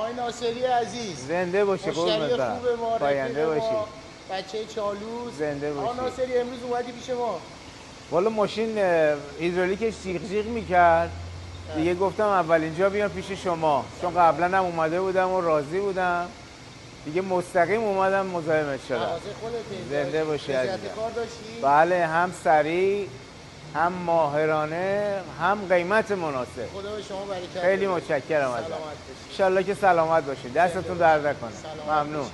آقای ناصری عزیز زنده باشی مشتری قربونت برم. خوب ما، پاینده رفیق باشی. ما، بچه چالوس. زنده آقا باشی. ناصری امروز اومدی پیش ما. والا ماشین هیدرولیکش جیغ جیغ میکرد دیگه، گفتم اول اینجا بیام پیش شما، چون قبلا هم اومده بودم و راضی بودم دیگه، مستقیم اومدم مزاحمت شدم. مغازه خودت زنده باشی رضایت عزیزم. کار داشتی؟ بله، هم سریع، هم ماهرانه، هم قیمت مناسب. خدا به شما برکت بده. خیلی متشکرم ازت. سلامت باشی. انشالله که سلامت باشی، دستتون زنده درد باشی. نکنه. سلامت ممنون. باشی.